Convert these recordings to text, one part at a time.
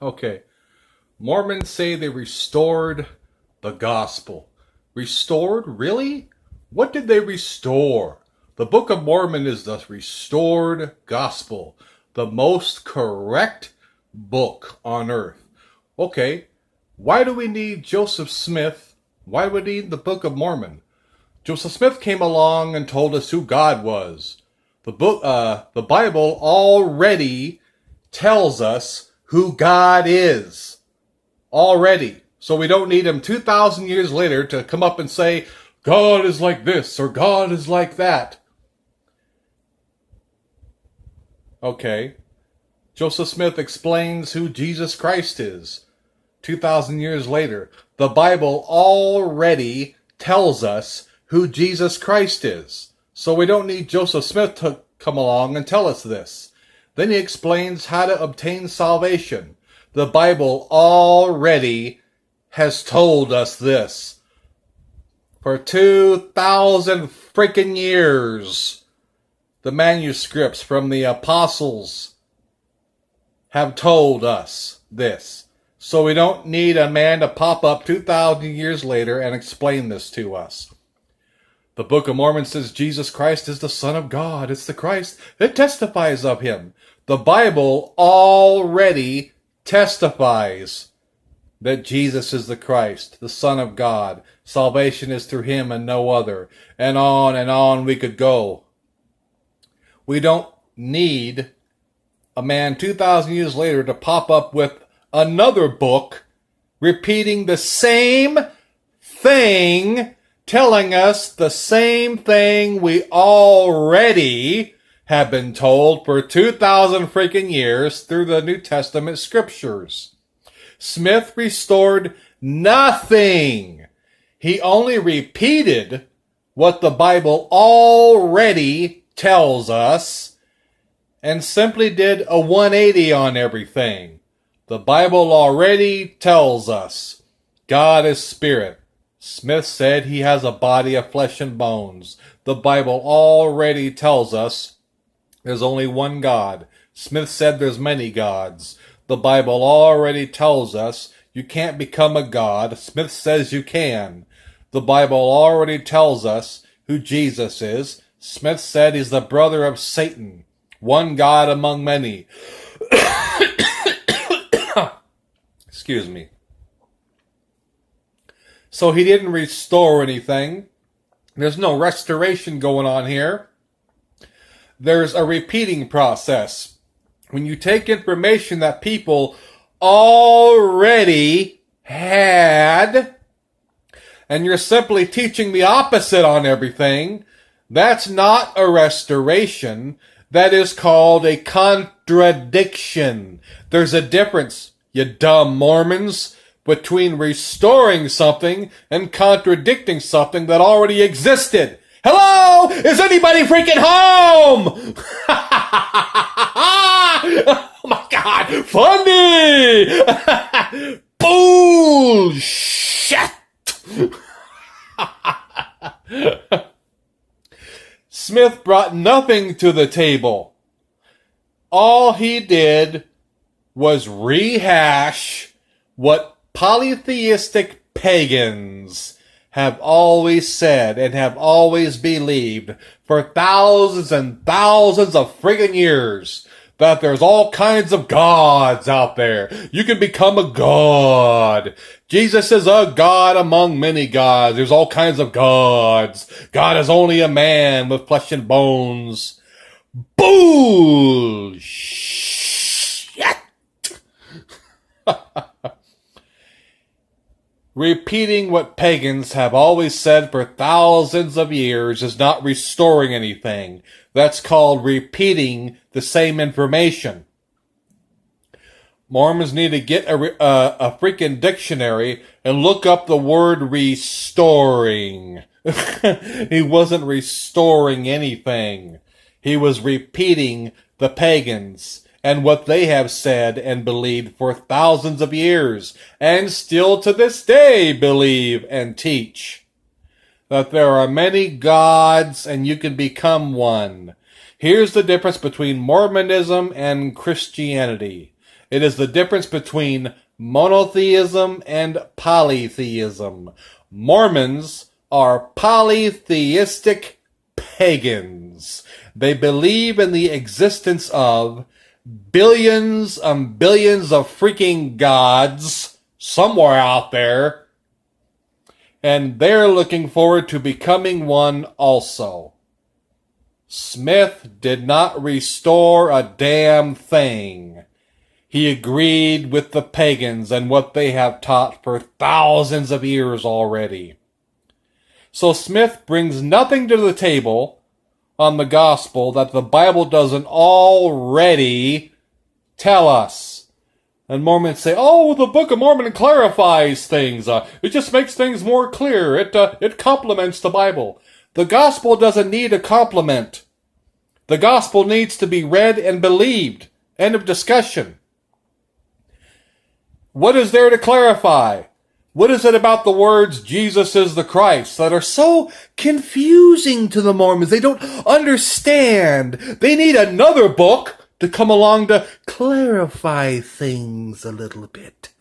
Okay. Mormons say they restored the gospel. Restored? Really? What did they restore? The Book of Mormon is the restored gospel, the most correct book on earth. Okay, why do we need Joseph Smith? Why do we need the Book of Mormon? Joseph Smith came along and told us who God was. The Bible already tells us who God is. Already. So we don't need him 2,000 years later to come up and say, God is like this or God is like that. Okay. Joseph Smith explains who Jesus Christ is. 2,000 years later. The Bible already tells us who Jesus Christ is. So we don't need Joseph Smith to come along and tell us this. Then he explains how to obtain salvation. The Bible already has told us this. For 2,000 freaking years, the manuscripts from the apostles have told us this. So we don't need a man to pop up 2,000 years later and explain this to us. The Book of Mormon says Jesus Christ is the Son of God. It's the Christ that testifies of him. The Bible already testifies that Jesus is the Christ, the Son of God. Salvation is through him and no other. And on we could go. We don't need a man 2,000 years later to pop up with another book repeating the same thing, telling us the same thing we already have been told for 2,000 freaking years through the New Testament scriptures. Smith restored nothing. He only repeated what the Bible already tells us and simply did a 180 on everything. The Bible already tells us God is spirit. Smith said he has a body of flesh and bones. The Bible already tells us there's only one God. Smith said there's many gods. The Bible already tells us you can't become a god. Smith says you can. The Bible already tells us who Jesus is. Smith said he's the brother of Satan. One God among many. Excuse me. So he didn't restore anything. There's no restoration going on here. There's a repeating process. When you take information that people already had, and you're simply teaching the opposite on everything, that's not a restoration. That is called a contradiction. There's a difference, you dumb Mormons, between restoring something and contradicting something that already existed. Hello? Is anybody freaking home? Oh my God, funny! Bullshit! Smith brought nothing to the table. All he did was rehash what polytheistic pagans have always said and have always believed for thousands and thousands of friggin' years. That there's all kinds of gods out there. You can become a god. Jesus is a god among many gods. There's all kinds of gods. God is only a man with flesh and bones. Bullshit. Repeating what pagans have always said for thousands of years is not restoring anything. That's called repeating the same information. Mormons need to get a freaking dictionary and look up the word restoring. He wasn't restoring anything. He was repeating the pagans and what they have said and believed for thousands of years, and still to this day believe and teach. That there are many gods and you can become one. Here's the difference between Mormonism and Christianity. It is the difference between monotheism and polytheism. Mormons are polytheistic pagans. They believe in the existence of billions and billions of freaking gods somewhere out there, and they're looking forward to becoming one also. Smith did not restore a damn thing. He agreed with the pagans and what they have taught for thousands of years already. So Smith brings nothing to the table on the gospel that the Bible doesn't already tell us. And Mormons say, oh, the Book of Mormon clarifies things. It just makes things more clear. It complements the Bible. The gospel doesn't need a complement. The gospel needs to be read and believed. End of discussion. What is there to clarify? What is it about the words Jesus is the Christ that are so confusing to the Mormons? They don't understand. They need another book to come along to clarify things a little bit.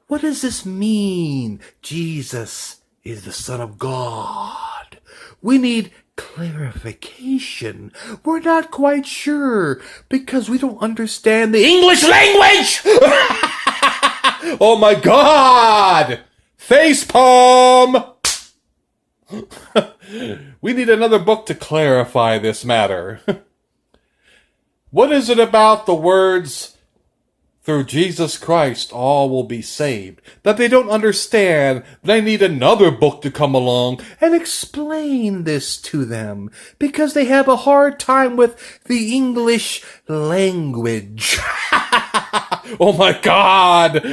What does this mean? Jesus is the Son of God. We need clarification. We're not quite sure because we don't understand the English language. Oh my God! Facepalm! We need another book to clarify this matter. What is it about the words, through Jesus Christ all will be saved, that they don't understand? They need another book to come along and explain this to them, because they have a hard time with the English language. Oh my God!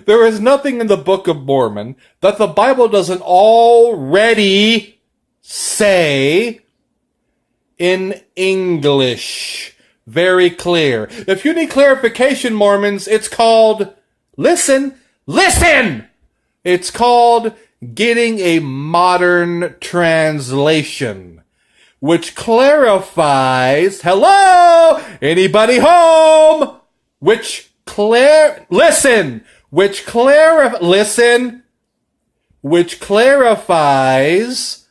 There is nothing in the Book of Mormon that the Bible doesn't already say in English. Very clear. If you need clarification, Mormons, it's called, listen! It's called getting a modern translation, which clarifies, hello? Anybody home? Which clarifies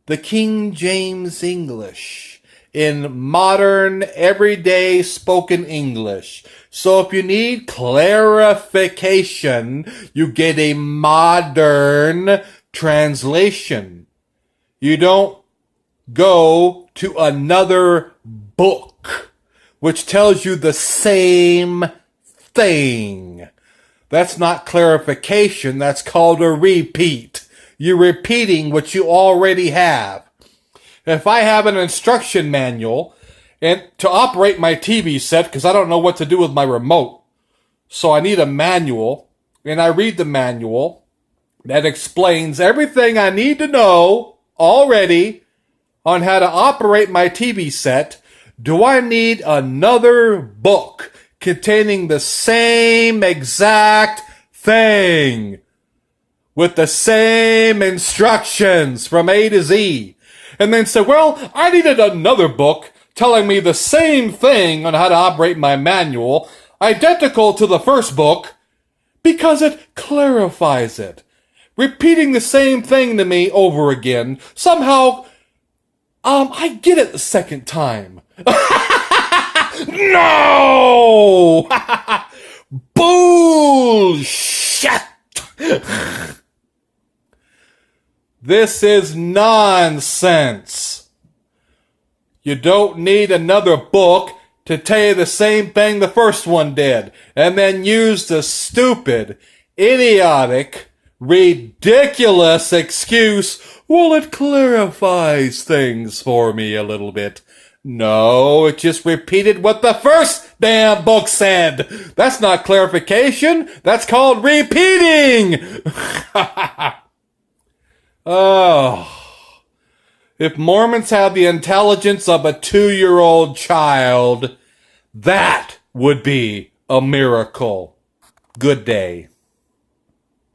the King James English in modern, everyday spoken English. So if you need clarification, you get a modern translation. You don't go to another book which tells you the same thing. That's not clarification. That's called a repeat. You're repeating what you already have. If I have an instruction manual and to operate my TV set, because I don't know what to do with my remote, so I need a manual, and I read the manual that explains everything I need to know already on how to operate my TV set, do I need another book containing the same exact thing with the same instructions from A to Z? And then say, well, I needed another book telling me the same thing on how to operate my manual, identical to the first book, because it clarifies it. Repeating the same thing to me over again, somehow, I get it the second time. No! Bullshit! This is nonsense. You don't need another book to tell you the same thing the first one did, and then use the stupid, idiotic, ridiculous excuse, well, it clarifies things for me a little bit. No, it just repeated what the first damn book said. That's not clarification. That's called repeating. Oh. If Mormons have the intelligence of a 2-year-old child, that would be a miracle. Good day.